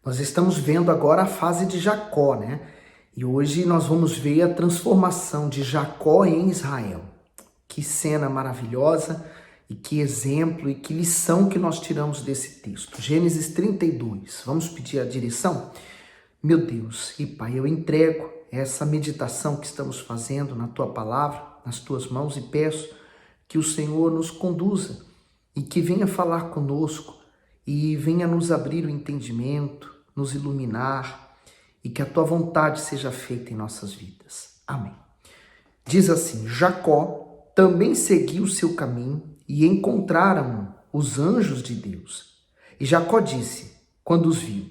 Nós estamos vendo agora a fase de Jacó, né? E hoje nós vamos ver a transformação de Jacó em Israel. Que cena maravilhosa e que exemplo e que lição que nós tiramos desse texto. Gênesis 32. Vamos pedir a direção? Meu Deus e Pai, eu entrego essa meditação que estamos fazendo na Tua palavra, nas Tuas mãos e peço que o Senhor nos conduza e que venha falar conosco e venha nos abrir o entendimento, nos iluminar e que a Tua vontade seja feita em nossas vidas. Amém. Diz assim: Jacó também seguiu o seu caminho e encontraram os anjos de Deus. E Jacó disse, quando os viu: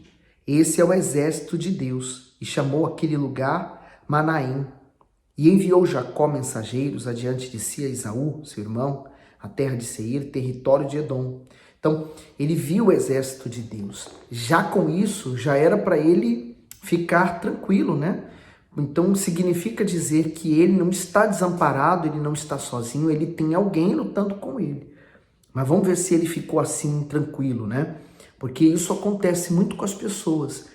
esse é o exército de Deus, e chamou aquele lugar Manaim. E enviou Jacó mensageiros adiante de si a Esaú, seu irmão, a terra de Seir, território de Edom. Então, ele viu o exército de Deus. Já com isso, já era para ele ficar tranquilo, né? Então, significa dizer que ele não está desamparado, ele não está sozinho, ele tem alguém lutando com ele. Mas vamos ver se ele ficou assim, tranquilo, né? Porque isso acontece muito com as pessoas.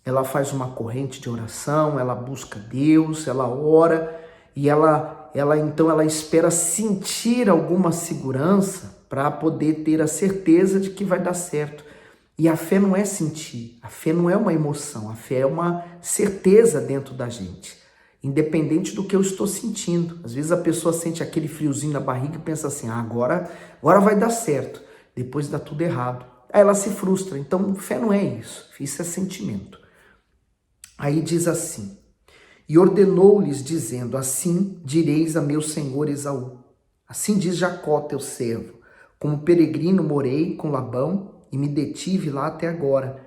Ela faz uma corrente de oração, ela busca Deus, ela ora e ela espera sentir alguma segurança para poder ter a certeza de que vai dar certo. E a fé não é sentir, a fé não é uma emoção, a fé é uma certeza dentro da gente, independente do que eu estou sentindo. Às vezes a pessoa sente aquele friozinho na barriga e pensa assim, agora vai dar certo, depois dá tudo errado. Aí ela se frustra. Então fé não é isso é sentimento. Aí diz assim: e ordenou-lhes dizendo, assim direis a meu senhor Esaú, assim diz Jacó teu servo, como peregrino morei com Labão e me detive lá até agora,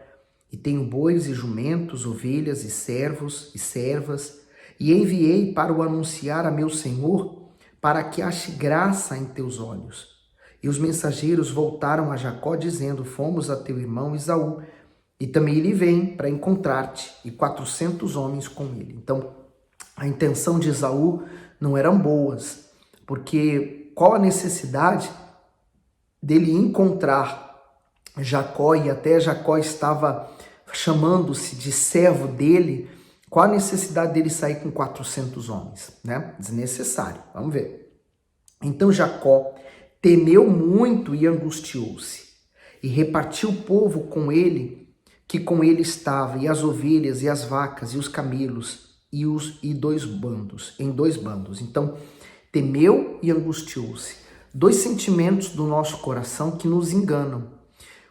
e tenho bois e jumentos, ovelhas e servos e servas, e enviei para o anunciar a meu senhor, para que ache graça em teus olhos. E os mensageiros voltaram a Jacó dizendo, fomos a teu irmão Esaú, e também ele vem para encontrar-te, e 400 homens com ele. Então, a intenção de Esaú não eram boas, porque qual a necessidade dele encontrar Jacó, e até Jacó estava chamando-se de servo dele, qual a necessidade dele sair com 400 homens, né? Desnecessário, vamos ver. Então Jacó temeu muito e angustiou-se, e repartiu o povo com ele, que com ele estava, e as ovelhas, e as vacas, e os camelos, em dois bandos. Então, temeu e angustiou-se. Dois sentimentos do nosso coração que nos enganam.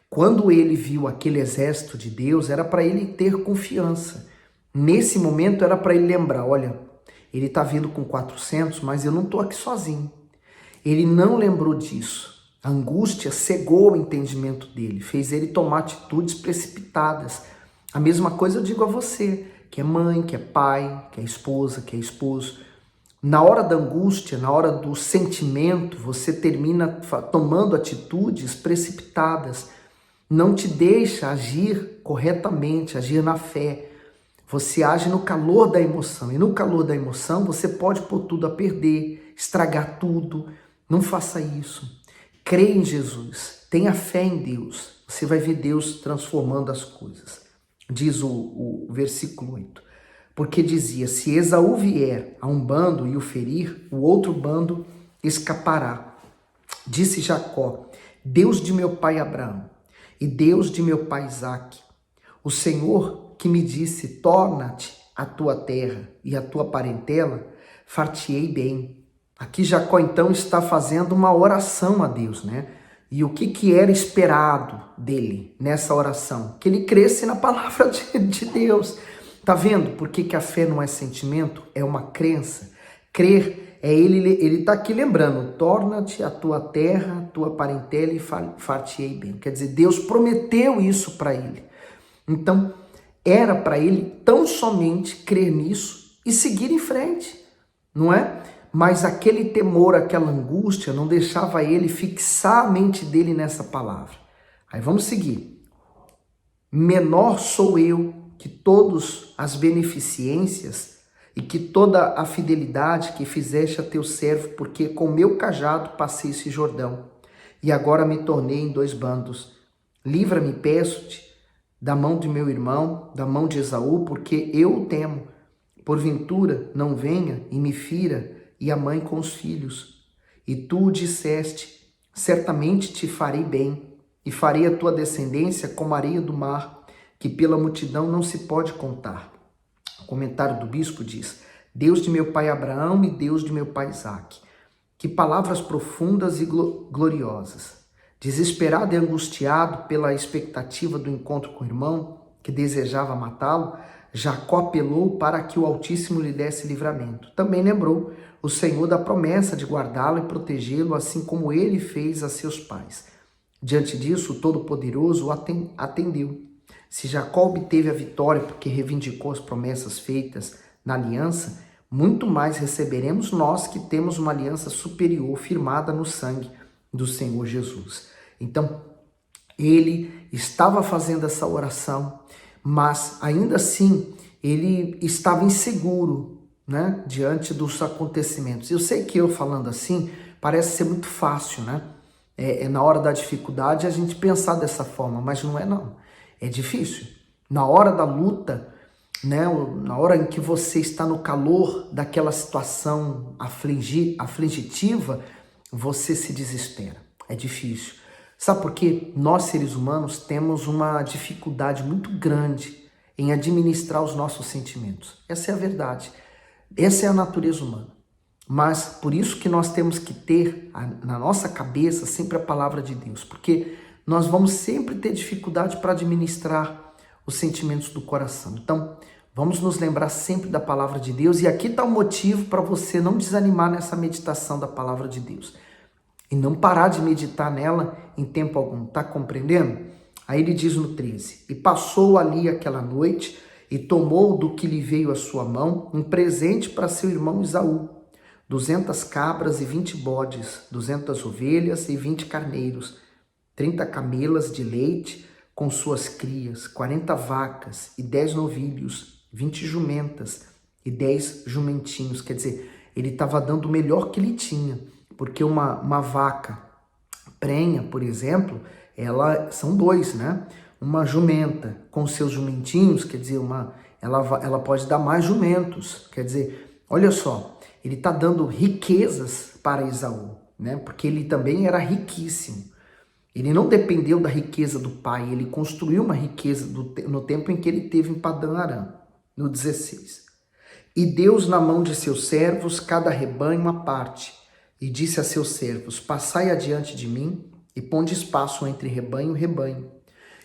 Quando ele viu aquele exército de Deus, era para ele ter confiança. Nesse momento, era para ele lembrar, olha, ele está vindo com 400, mas eu não estou aqui sozinho. Ele não lembrou disso. A angústia cegou o entendimento dele, fez ele tomar atitudes precipitadas. A mesma coisa eu digo a você, que é mãe, que é pai, que é esposa, que é esposo. Na hora da angústia, na hora do sentimento, você termina tomando atitudes precipitadas. Não te deixa agir corretamente, agir na fé. Você age no calor da emoção. E no calor da emoção, você pode pôr tudo a perder, estragar tudo. Não faça isso. Creia em Jesus, tenha fé em Deus, você vai ver Deus transformando as coisas. Diz o versículo 8, porque dizia, se Esaú vier a um bando e o ferir, o outro bando escapará. Disse Jacó, Deus de meu pai Abraão e Deus de meu pai Isaque, o Senhor que me disse, torna-te a tua terra e a tua parentela, far-te-ei bem. Aqui Jacó então está fazendo uma oração a Deus, né? E o que era esperado dele nessa oração? Que ele cresce na palavra de Deus. Tá vendo por que a fé não é sentimento? É uma crença. Crer é ele tá aqui lembrando, torna-te a tua terra, a tua parentela e far-te-ei bem. Quer dizer, Deus prometeu isso para ele. Então, era para ele tão somente crer nisso e seguir em frente, não é? Mas aquele temor, aquela angústia não deixava ele fixar a mente dele nessa palavra. Aí vamos seguir. Menor sou eu que todas as beneficências e que toda a fidelidade que fizeste a teu servo, porque com meu cajado passei esse Jordão, e agora me tornei em dois bandos. Livra-me, peço-te, da mão de meu irmão, da mão de Esaú, porque eu o temo. Porventura não venha e me fira, e a mãe com os filhos. E tu disseste, certamente te farei bem, e farei a tua descendência como a areia do mar, que pela multidão não se pode contar. O comentário do bispo diz, Deus de meu pai Abraão e Deus de meu pai Isaque. Que palavras profundas e gloriosas. Desesperado e angustiado pela expectativa do encontro com o irmão, que desejava matá-lo, Jacó apelou para que o Altíssimo lhe desse livramento. Também lembrou o Senhor da promessa de guardá-lo e protegê-lo, assim como ele fez a seus pais. Diante disso, o Todo-Poderoso o atendeu. Se Jacó obteve a vitória porque reivindicou as promessas feitas na aliança, muito mais receberemos nós que temos uma aliança superior firmada no sangue do Senhor Jesus. Então, ele estava fazendo essa oração, mas ainda assim ele estava inseguro, né, diante dos acontecimentos. Eu sei que eu falando assim parece ser muito fácil, né? Na hora da dificuldade a gente pensar dessa forma, mas não é não. É difícil. Na hora da luta, né, na hora em que você está no calor daquela situação afligitiva, você se desespera. É difícil. Sabe por quê? Nós, seres humanos, temos uma dificuldade muito grande em administrar os nossos sentimentos. Essa é a verdade. Essa é a natureza humana. Mas por isso que nós temos que ter na nossa cabeça sempre a palavra de Deus, porque nós vamos sempre ter dificuldade para administrar os sentimentos do coração. Então, vamos nos lembrar sempre da palavra de Deus, e aqui está o motivo para você não desanimar nessa meditação da palavra de Deus e não parar de meditar nela em tempo algum, tá compreendendo? Aí ele diz no 13, e passou ali aquela noite e tomou do que lhe veio à sua mão um presente para seu irmão Esaú, 200 cabras e 20 bodes, 200 ovelhas e 20 carneiros, 30 camelas de leite com suas crias, 40 vacas e 10 novilhos, 20 jumentas e 10 jumentinhos. Quer dizer, ele estava dando o melhor que ele tinha, porque uma vaca prenha, por exemplo, são dois, né? Uma jumenta com seus jumentinhos, quer dizer, ela pode dar mais jumentos. Quer dizer, olha só, ele está dando riquezas para Esaú, né? Porque ele também era riquíssimo. Ele não dependeu da riqueza do pai, ele construiu uma riqueza no tempo em que ele teve em Padã Arã, no 16. E Deus na mão de seus servos cada rebanho à parte, e disse a seus servos, passai adiante de mim, e ponde espaço entre rebanho e rebanho.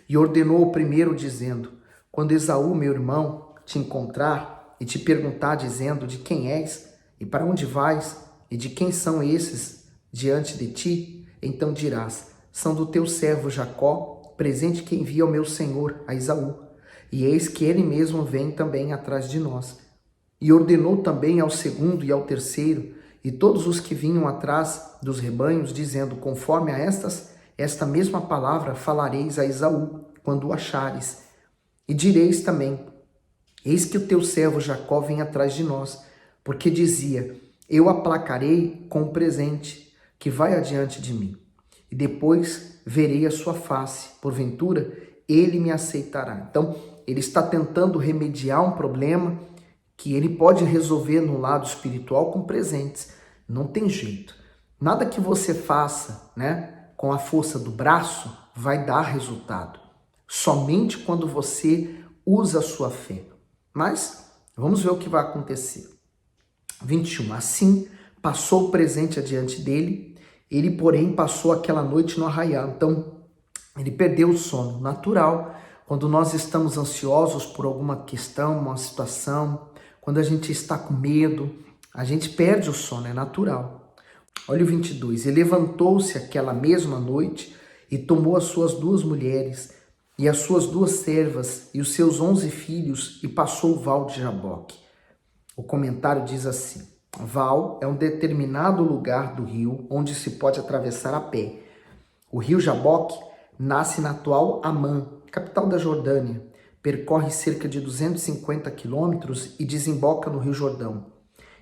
E ordenou o primeiro, dizendo, quando Esaú, meu irmão, te encontrar, e te perguntar, dizendo, de quem és, e para onde vais, e de quem são esses diante de ti, então dirás, são do teu servo Jacó, presente que envia ao meu senhor, a Esaú. E eis que ele mesmo vem também atrás de nós. E ordenou também ao segundo e ao terceiro, e todos os que vinham atrás dos rebanhos, dizendo, conforme a esta mesma palavra falareis a Esaú, quando o achares. E direis também, eis que o teu servo Jacó vem atrás de nós, porque dizia, eu aplacarei com o presente que vai adiante de mim. E depois verei a sua face, porventura ele me aceitará. Então, ele está tentando remediar um problema que ele pode resolver no lado espiritual com presentes. Não tem jeito. Nada que você faça, né, com a força do braço vai dar resultado. Somente quando você usa a sua fé. Mas vamos ver o que vai acontecer. 21. Assim passou o presente adiante dele, ele, porém, passou aquela noite no arraial. Então, ele perdeu o sono natural. Quando nós estamos ansiosos por alguma questão, uma situação, quando a gente está com medo, a gente perde o sono, é natural. Olha o 22. E levantou-se aquela mesma noite e tomou as suas 2 mulheres e as suas 2 servas e os seus 11 filhos e passou o val de Jaboque. O comentário diz assim, val é um determinado lugar do rio onde se pode atravessar a pé. O rio Jaboque nasce na atual Amã, capital da Jordânia, percorre cerca de 250 quilômetros e desemboca no rio Jordão.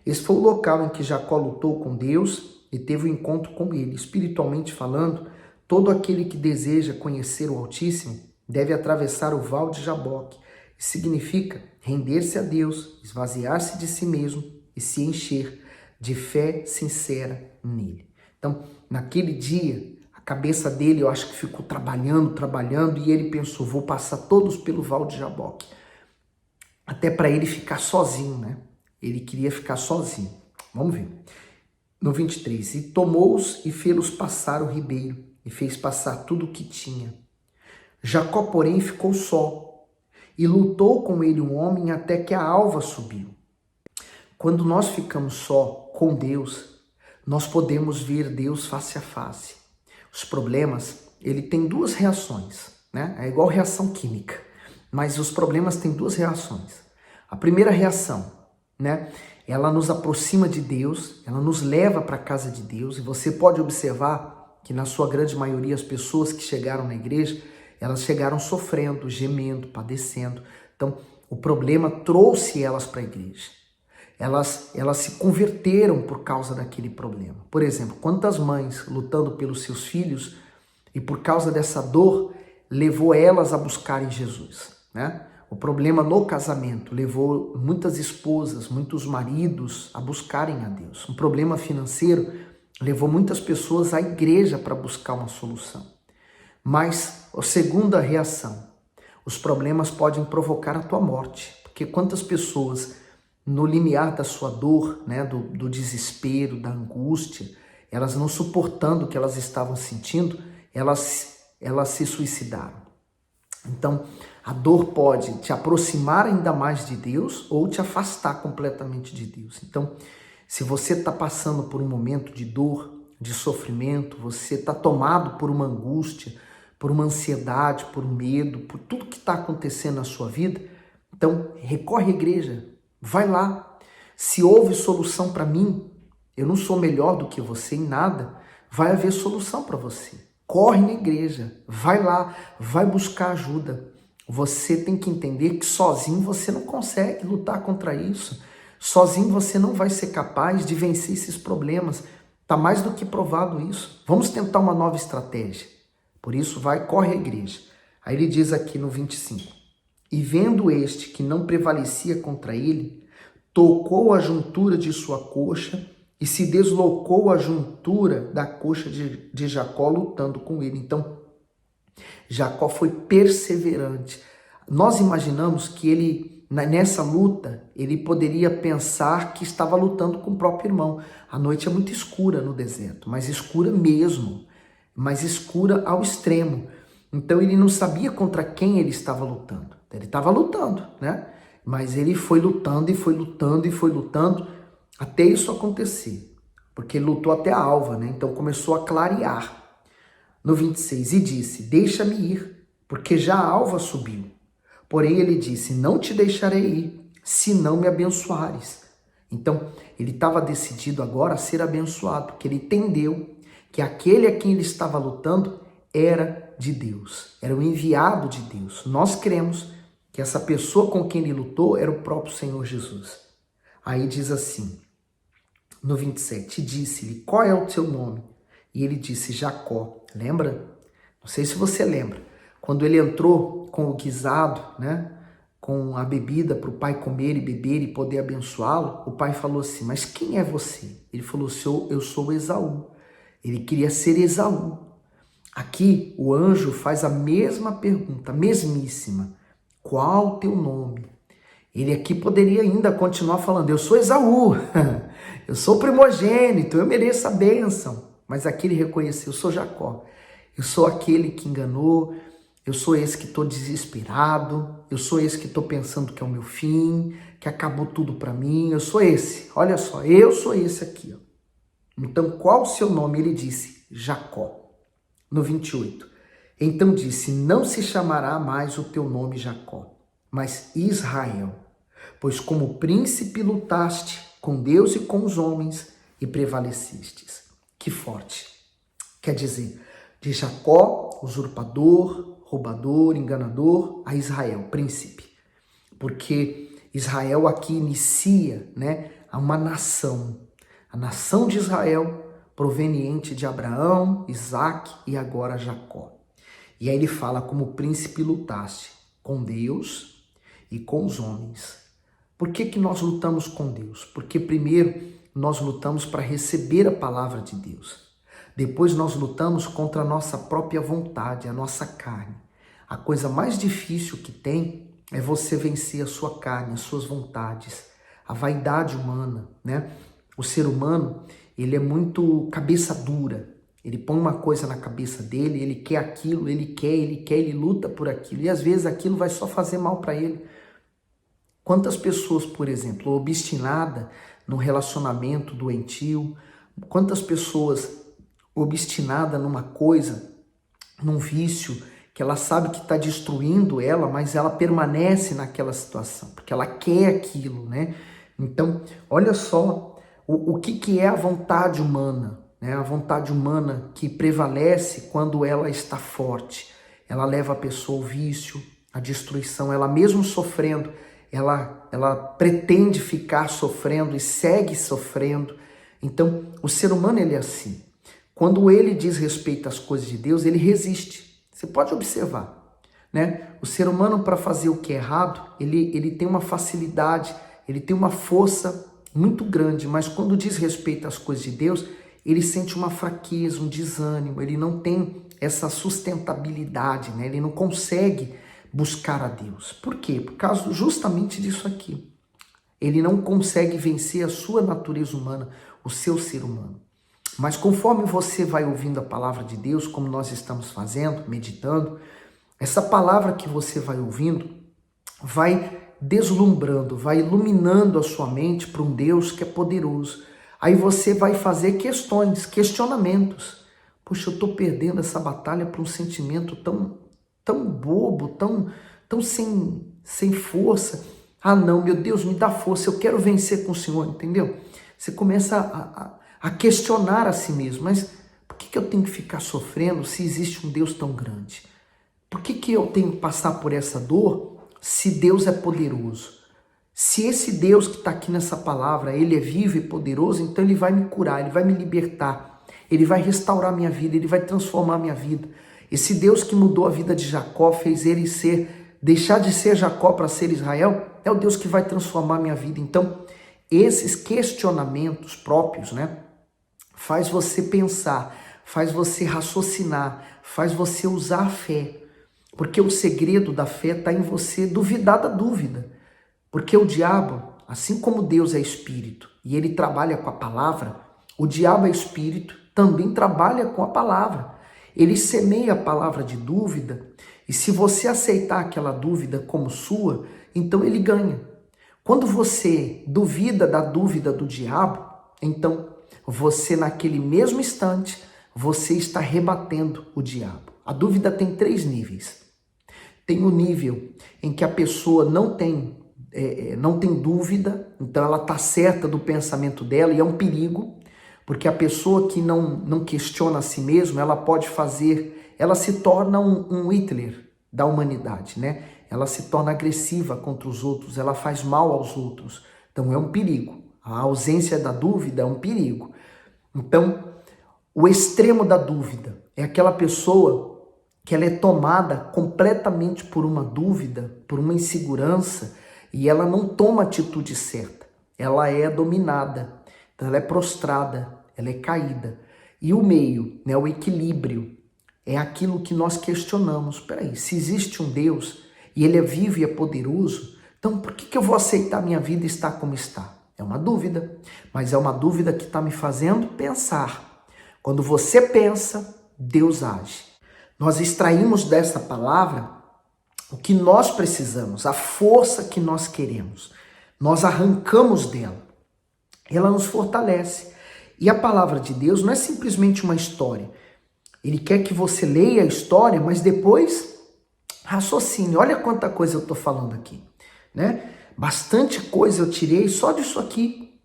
Esse foi o local em que Jacó lutou com Deus e teve um encontro com ele. Espiritualmente falando, todo aquele que deseja conhecer o Altíssimo deve atravessar o val de Jaboque. Significa render-se a Deus, esvaziar-se de si mesmo e se encher de fé sincera nele. Então, naquele dia, a cabeça dele, eu acho que ficou trabalhando, e ele pensou, vou passar todos pelo val de Jaboque. Até para ele ficar sozinho, né? Ele queria ficar sozinho. Vamos ver. No 23, e tomou-os e fê-los passar o ribeiro, e fez passar tudo o que tinha. Jacó, porém, ficou só, e lutou com ele um homem até que a alva subiu. Quando nós ficamos só com Deus, nós podemos ver Deus face a face. Os problemas, ele tem duas reações, né? É igual reação química, mas os problemas têm duas reações. A primeira reação, né? Ela nos aproxima de Deus, ela nos leva para a casa de Deus, e você pode observar que na sua grande maioria as pessoas que chegaram na igreja, elas chegaram sofrendo, gemendo, padecendo. Então, o problema trouxe elas para a igreja. Elas se converteram por causa daquele problema. Por exemplo, quantas mães lutando pelos seus filhos e por causa dessa dor levou elas a buscarem Jesus, né? O problema no casamento levou muitas esposas, muitos maridos a buscarem a Deus. Um problema financeiro levou muitas pessoas à igreja para buscar uma solução. Mas a segunda reação, os problemas podem provocar a tua morte, porque quantas pessoas no limiar da sua dor, né, do desespero, da angústia, elas não suportando o que elas estavam sentindo, elas se suicidaram. Então, a dor pode te aproximar ainda mais de Deus ou te afastar completamente de Deus. Então, se você está passando por um momento de dor, de sofrimento, você está tomado por uma angústia, por uma ansiedade, por um medo, por tudo que está acontecendo na sua vida, então recorre à igreja, vai lá. Se houve solução para mim, eu não sou melhor do que você em nada, vai haver solução para você. Corre na igreja, vai lá, vai buscar ajuda. Você tem que entender que sozinho você não consegue lutar contra isso. Sozinho você não vai ser capaz de vencer esses problemas. Está mais do que provado isso. Vamos tentar uma nova estratégia. Por isso, corre à igreja. Aí ele diz aqui no 25. E vendo este que não prevalecia contra ele, tocou a juntura de sua coxa e se deslocou a juntura da coxa de Jacó lutando com ele. Então, Jacó foi perseverante. Nós imaginamos que ele, nessa luta, ele poderia pensar que estava lutando com o próprio irmão. A noite é muito escura no deserto, mas escura mesmo, mas escura ao extremo. Então ele não sabia contra quem ele estava lutando. Ele estava lutando, né? Mas ele foi lutando e foi lutando e foi lutando até isso acontecer. Porque ele lutou até a alva, né? Então começou a clarear. No 26, e disse, deixa-me ir, porque já a alva subiu. Porém ele disse, não te deixarei ir, se não me abençoares. Então ele estava decidido agora a ser abençoado, porque ele entendeu que aquele a quem ele estava lutando era de Deus, era o enviado de Deus. Nós cremos que essa pessoa com quem ele lutou era o próprio Senhor Jesus. Aí diz assim, no 27, disse-lhe, qual é o teu nome? E ele disse, Jacó. Lembra? Não sei se você lembra. Quando ele entrou com o guisado, né? Com a bebida para o pai comer e beber e poder abençoá-lo, o pai falou assim, mas quem é você? Ele falou, eu sou Esaú. Ele queria ser Esaú. Aqui o anjo faz a mesma pergunta, mesmíssima. Qual o teu nome? Ele aqui poderia ainda continuar falando, eu sou Esaú, eu sou primogênito, eu mereço a bênção. Mas aqui ele reconheceu, eu sou Jacó, eu sou aquele que enganou, eu sou esse que estou desesperado, eu sou esse que estou pensando que é o meu fim, que acabou tudo para mim, eu sou esse, olha só, eu sou esse aqui. Ó. Então qual o seu nome? Ele disse, Jacó. No 28, então disse, não se chamará mais o teu nome Jacó, mas Israel, pois como príncipe lutaste com Deus e com os homens e prevalecistes. Que forte! Quer dizer, de Jacó, usurpador, roubador, enganador, a Israel, príncipe. Porque Israel aqui inicia, né, uma nação. A nação de Israel proveniente de Abraão, Isaac e agora Jacó. E aí ele fala: como príncipe lutaste com Deus e com os homens. Por que que nós lutamos com Deus? Porque primeiro nós lutamos para receber a palavra de Deus. Depois nós lutamos contra a nossa própria vontade, a nossa carne. A coisa mais difícil que tem é você vencer a sua carne, as suas vontades, a vaidade humana, né? O ser humano, ele é muito cabeça dura. Ele põe uma coisa na cabeça dele, ele quer aquilo, ele luta por aquilo. E às vezes aquilo vai só fazer mal para ele. Quantas pessoas, por exemplo, obstinadas num relacionamento doentio, quantas pessoas obstinadas numa coisa, num vício, que ela sabe que está destruindo ela, mas ela permanece naquela situação, porque ela quer aquilo, né? Então, olha só o que é a vontade humana, né? A vontade humana que prevalece quando ela está forte. Ela leva a pessoa ao vício, à destruição, ela mesmo sofrendo, ela pretende ficar sofrendo e segue sofrendo. Então, o ser humano, ele é assim. Quando ele diz respeito às coisas de Deus, ele resiste. Você pode observar, né? O ser humano, para fazer o que é errado, ele tem uma facilidade, ele tem uma força muito grande, mas quando diz respeito às coisas de Deus, ele sente uma fraqueza, um desânimo, ele não tem essa sustentabilidade, né? Ele não consegue buscar a Deus. Por quê? Por causa justamente disso aqui. Ele não consegue vencer a sua natureza humana, o seu ser humano. Mas conforme você vai ouvindo a palavra de Deus, como nós estamos fazendo, meditando, essa palavra que você vai ouvindo vai deslumbrando, vai iluminando a sua mente para um Deus que é poderoso. Aí você vai fazer questionamentos. Poxa, eu estou perdendo essa batalha por um sentimento tão bobo, tão sem força. Ah não, meu Deus, me dá força, eu quero vencer com o Senhor, entendeu? Você começa a questionar a si mesmo, mas por que eu tenho que ficar sofrendo se existe um Deus tão grande? Por que eu tenho que passar por essa dor se Deus é poderoso? Se esse Deus que está aqui nessa palavra, ele é vivo e poderoso, então ele vai me curar, ele vai me libertar, ele vai restaurar minha vida, ele vai transformar minha vida. Esse Deus que mudou a vida de Jacó, fez ele deixar de ser Jacó para ser Israel, é o Deus que vai transformar minha vida. Então, esses questionamentos próprios, né, faz você pensar, faz você raciocinar, faz você usar a fé. Porque o segredo da fé está em você duvidar da dúvida. Porque o diabo, assim como Deus é espírito e ele trabalha com a palavra, o diabo é espírito, também trabalha com a palavra. Ele semeia a palavra de dúvida e se você aceitar aquela dúvida como sua, então ele ganha. Quando você duvida da dúvida do diabo, então você naquele mesmo instante, você está rebatendo o diabo. A dúvida tem 3 níveis. Tem o nível em que a pessoa não tem dúvida, então ela está certa do pensamento dela e é um perigo, porque a pessoa que não questiona a si mesma, ela se torna um Hitler da humanidade, né? Ela se torna agressiva contra os outros, ela faz mal aos outros, então é um perigo. A ausência da dúvida é um perigo. Então, o extremo da dúvida é aquela pessoa que ela é tomada completamente por uma dúvida, por uma insegurança, e ela não toma a atitude certa. Ela é dominada, então ela é prostrada, ela é caída. E o meio, né, o equilíbrio, é aquilo que nós questionamos. Peraí, se existe um Deus e ele é vivo e é poderoso, então por que eu vou aceitar minha vida estar como está? É uma dúvida, mas é uma dúvida que está me fazendo pensar. Quando você pensa, Deus age. Nós extraímos dessa palavra o que nós precisamos, a força que nós queremos. Nós arrancamos dela. Ela nos fortalece. E a palavra de Deus não é simplesmente uma história. Ele quer que você leia a história, mas depois raciocine. Olha quanta coisa eu estou falando aqui, né? Bastante coisa eu tirei só disso aqui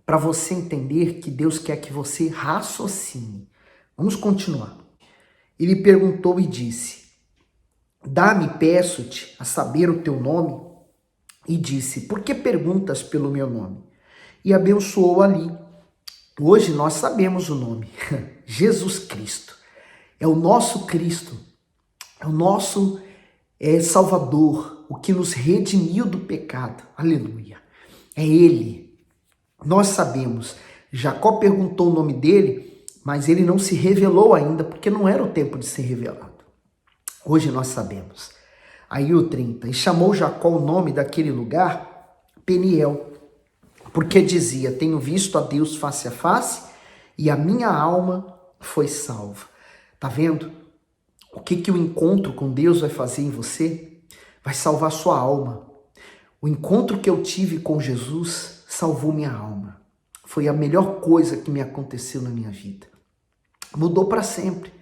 para você entender que Deus quer que você raciocine. Vamos continuar. Ele perguntou e disse: dá-me, peço-te, a saber o teu nome. E disse: por que perguntas pelo meu nome? E abençoou ali. Hoje nós sabemos o nome. Jesus Cristo. É o nosso Cristo. é o nosso Salvador, o que nos redimiu do pecado. Aleluia. É Ele. Nós sabemos. Jacó perguntou o nome dele, mas ele não se revelou ainda, porque não era o tempo de ser revelado. Hoje nós sabemos. Aí o 30. E chamou Jacó o nome daquele lugar Peniel, porque dizia: tenho visto a Deus face a face e a minha alma foi salva. Tá vendo? O que o encontro com Deus vai fazer em você? Vai salvar sua alma. O encontro que eu tive com Jesus salvou minha alma. Foi a melhor coisa que me aconteceu na minha vida. Mudou para sempre.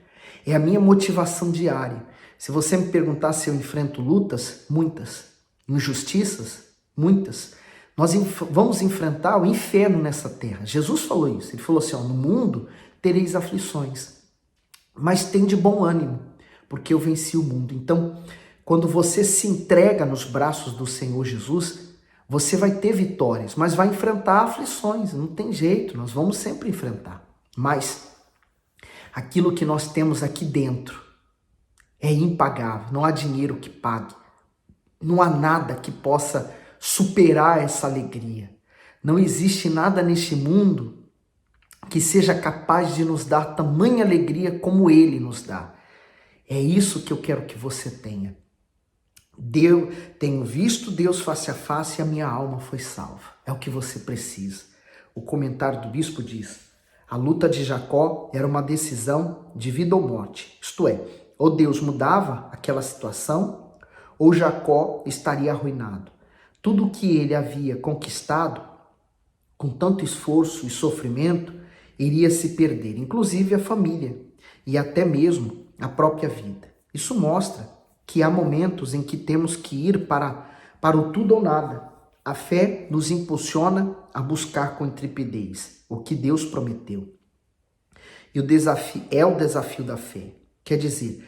É a minha motivação diária. Se você me perguntar se eu enfrento lutas, muitas. Injustiças, muitas. Nós vamos enfrentar o inferno nessa terra. Jesus falou isso. Ele falou assim, no mundo tereis aflições, mas tem de bom ânimo, porque eu venci o mundo. Então, quando você se entrega nos braços do Senhor Jesus, você vai ter vitórias, mas vai enfrentar aflições. Não tem jeito, nós vamos sempre enfrentar. Mas aquilo que nós temos aqui dentro é impagável. Não há dinheiro que pague. Não há nada que possa superar essa alegria. Não existe nada neste mundo que seja capaz de nos dar tamanha alegria como Ele nos dá. É isso que eu quero que você tenha. Tenho visto Deus face a face e a minha alma foi salva. É o que você precisa. O comentário do bispo diz: a luta de Jacó era uma decisão de vida ou morte. Isto é, ou Deus mudava aquela situação, ou Jacó estaria arruinado. Tudo o que ele havia conquistado, com tanto esforço e sofrimento, iria se perder, inclusive a família e até mesmo a própria vida. Isso mostra que há momentos em que temos que ir para o tudo ou nada. A fé nos impulsiona a buscar com intrepidez o que Deus prometeu. E o desafio é o desafio da fé. Quer dizer,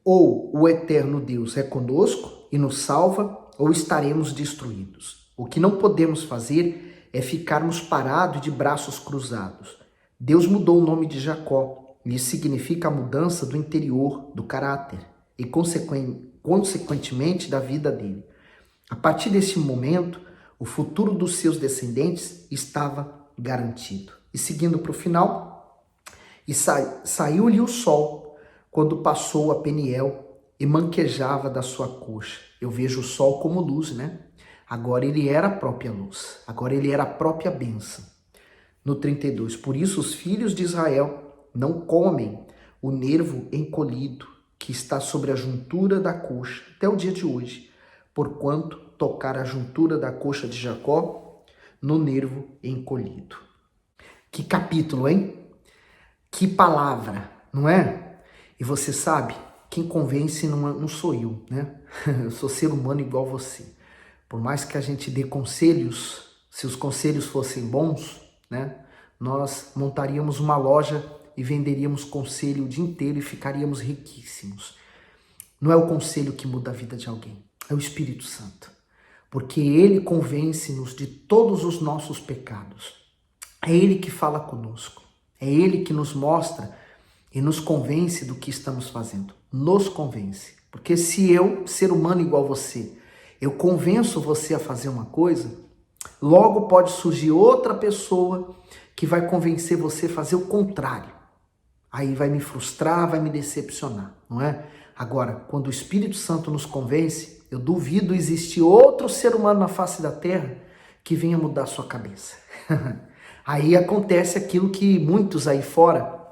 ou o eterno Deus é conosco e nos salva, ou estaremos destruídos. O que não podemos fazer é ficarmos parados e de braços cruzados. Deus mudou o nome de Jacó. Isso significa a mudança do interior, do caráter e, consequentemente, da vida dele. A partir desse momento, o futuro dos seus descendentes estava garantido. E seguindo para o final, saiu-lhe o sol quando passou a Peniel e manquejava da sua coxa. Eu vejo o sol como luz, né? Agora ele era a própria luz, agora ele era a própria bênção. No 32, por isso os filhos de Israel não comem o nervo encolhido que está sobre a juntura da coxa até o dia de hoje, porquanto tocar a juntura da coxa de Jacó no nervo encolhido. Que capítulo, hein? Que palavra, não é? E você sabe, quem convence não sou eu, né? Eu sou ser humano igual você. Por mais que a gente dê conselhos, se os conselhos fossem bons, né? Nós montaríamos uma loja e venderíamos conselho o dia inteiro e ficaríamos riquíssimos. Não é o conselho que muda a vida de alguém, é o Espírito Santo. Porque ele convence-nos de todos os nossos pecados. É ele que fala conosco. É ele que nos mostra e nos convence do que estamos fazendo. Nos convence. Porque se eu, ser humano igual você, eu convenço você a fazer uma coisa, logo pode surgir outra pessoa que vai convencer você a fazer o contrário. Aí vai me frustrar, vai me decepcionar, não é? Agora, quando o Espírito Santo nos convence, eu duvido existir outro ser humano na face da terra que venha mudar a sua cabeça. Aí acontece aquilo que muitos aí fora,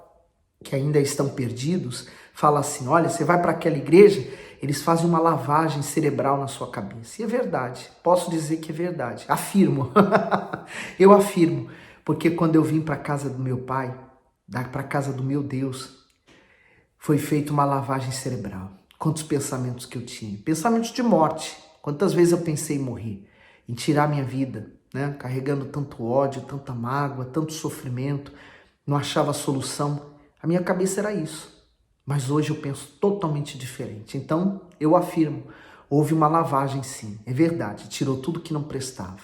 que ainda estão perdidos, falam assim, olha, você vai para aquela igreja, eles fazem uma lavagem cerebral na sua cabeça. E é verdade, posso dizer que é verdade, afirmo. Eu afirmo, porque quando eu vim para a casa do meu pai, para a casa do meu Deus, foi feita uma lavagem cerebral. Quantos pensamentos que eu tinha. Pensamentos de morte. Quantas vezes eu pensei em morrer, em tirar minha vida, né? Carregando tanto ódio, tanta mágoa, tanto sofrimento, não achava solução. A minha cabeça era isso. Mas hoje eu penso totalmente diferente. Então, eu afirmo, houve uma lavagem sim, é verdade, tirou tudo que não prestava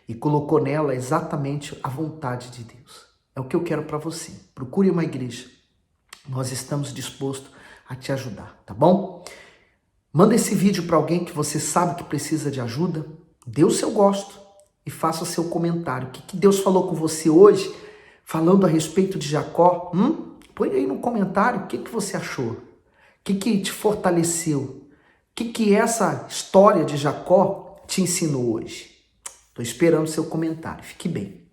e colocou nela exatamente a vontade de Deus. É o que eu quero para você. Procure uma igreja nós estamos dispostos a te ajudar, tá bom? Manda esse vídeo para alguém que você sabe que precisa de ajuda, dê o seu gosto e faça o seu comentário. O que Deus falou com você hoje, falando a respeito de Jacó? Põe aí no comentário o que você achou, o que te fortaleceu, o que essa história de Jacó te ensinou hoje. Estou esperando o seu comentário. Fique bem.